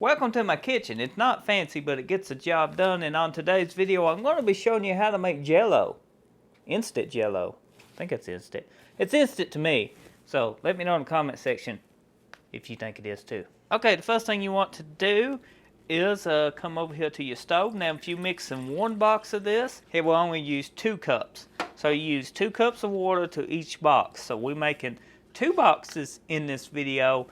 Welcome to my kitchen. It's not fancy, but it gets the job done. And on today's video, I'm going to be showing you how to make Jello. Instant Jello. I think it's instant. It's instant to me. So let me know in the comment section if you think it is too. Okay, the first thing you want to do is come over here to your stove. Now if you mix in one box of this, it will only use 2 cups. So you use 2 cups of water to each box. So we're making 2 boxes in this video.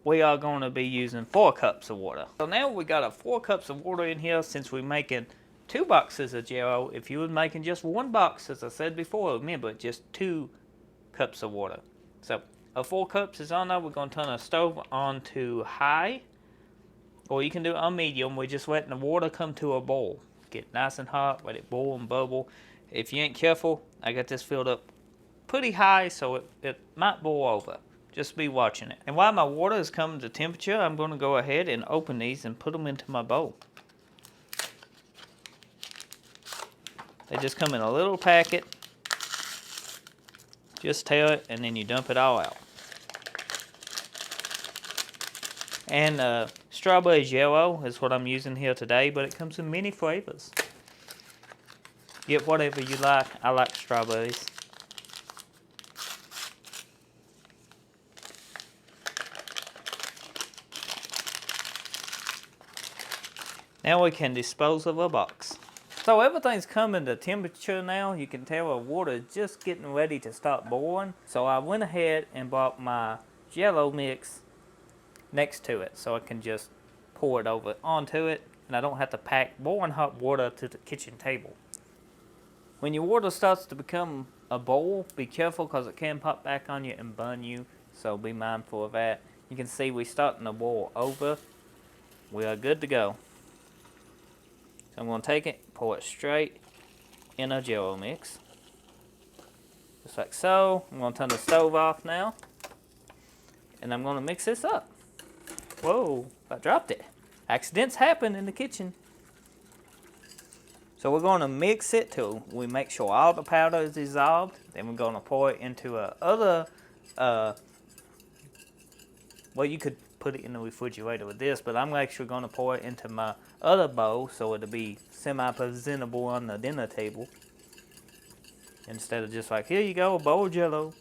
We are going to be using 4 cups of water. So now we got 4 cups of water in here since we're making 2 boxes of Jello. If you were making just 1 box, as I said before, remember just 2 cups of water. So 4 cups is on there. We're going to turn the stove on to high, or you can do it on medium. We're just letting the water come to a boil. Get nice and hot, let it boil and bubble. If you ain't careful, I got this filled up pretty high, so it might boil over. Just be watching it. And while my water is coming to temperature, I'm going to go ahead and open these and put them into my bowl. They just come in a little packet. Just tear it and then you dump it all out. And strawberry Jello is what I'm using here today, but it comes in many flavors. Get whatever you like. I like strawberries. Now we can dispose of a box. So everything's coming to temperature now. You can tell the water is just getting ready to start boiling. So I went ahead and bought my Jello mix next to it, so I can just pour it over onto it, and I don't have to pack boiling hot water to the kitchen table. When your water starts to become a boil, be careful because it can pop back on you and burn you. So be mindful of that. You can see we're starting to boil over. We are good to go. So I'm going to take it, pour it straight in a Jello mix. Just like so. I'm going to turn the stove off now. And I'm going to mix this up. Whoa, I dropped it. Accidents happen in the kitchen. So we're going to mix it till we make sure all the powder is dissolved. Then we're going to pour it into well, you could put it in the refrigerator with this, but I'm actually going to pour it into my other bowl so it'll be semi-presentable on the dinner table. Instead of just like, here you go, a bowl of Jello.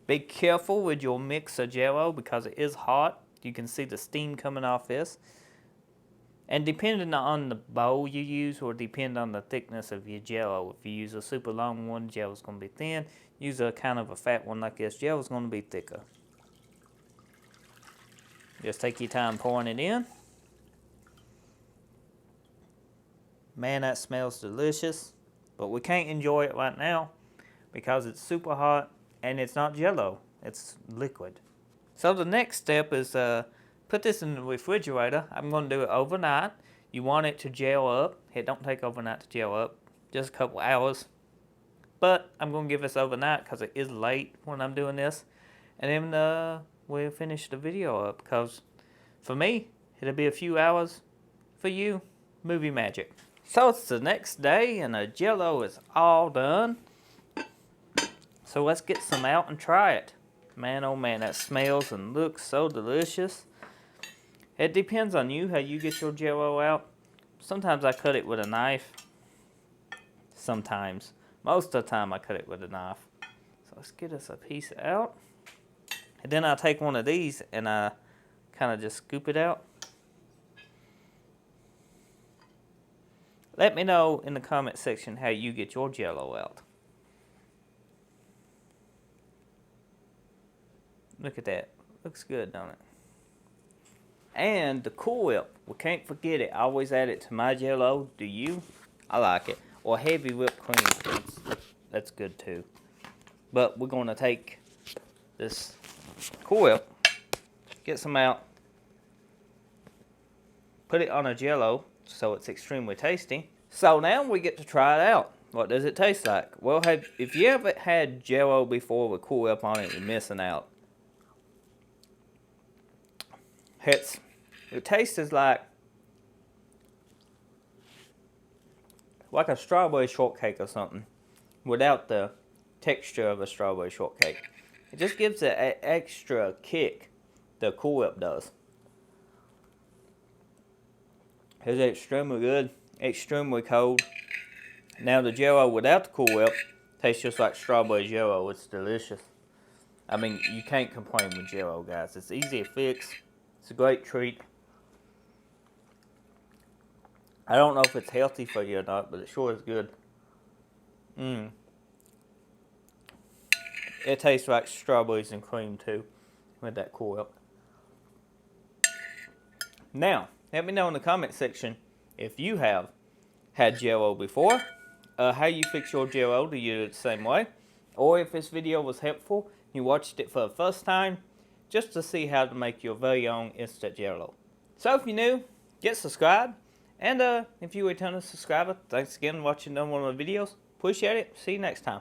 Be careful with your mix of Jello because it is hot. You can see the steam coming off this. And depending on the bowl you use will depend on the thickness of your Jello. If you use a super long one, Jello's going to be thin. Use a kind of a fat one like this, Jello's going to be thicker. Just take your time pouring it in. Man, that smells delicious. But we can't enjoy it right now because it's super hot and it's not Jello, it's liquid. So the next step is put this in the refrigerator. I'm going to do it overnight. You want it to gel up. It don't take overnight to gel up, just a couple hours. But I'm going to give this overnight because it is late when I'm doing this. And then we'll finish the video up because for me, it'll be a few hours. For you, movie magic. So it's the next day and the Jello is all done. So let's get some out and try it. Man, oh man, that smells and looks so delicious. It depends on you how you get your Jello out. Sometimes I cut it with a knife. Sometimes. Most of the time I cut it with a knife. So let's get us a piece out. And then I'll take one of these and I kind of just scoop it out. Let me know in the comment section how you get your Jello out. Look at that. Looks good, don't it? And the Cool Whip. We can't forget it. I always add it to my Jello. Do you? I like it. Or heavy whipped cream. That's good too. But we're going to take this Cool Whip. Get some out. Put it on a Jello so it's extremely tasty. So now we get to try it out. What does it taste like? Well, if you haven't had Jello before with Cool Whip on it, you're missing out. It tastes like a strawberry shortcake or something, without the texture of a strawberry shortcake. It just gives it an extra kick, the Cool Whip does. It's extremely good, extremely cold. Now the Jello without the Cool Whip tastes just like strawberry Jello. It's delicious. I mean, you can't complain with Jello, guys. It's easy to fix. It's a great treat. I don't know if it's healthy for you or not, but it sure is good. It tastes like strawberries and cream too, with that Cool Whip. Now, let me know in the comment section if you have had Jello before, how you fix your Jello. Do you do it the same way? Or if this video was helpful, you watched it for the first time, just to see how to make your very own instant Jello. So if you're new, get subscribed. And if you're a returning subscriber, thanks again for watching one of my videos. Appreciate it. See you next time.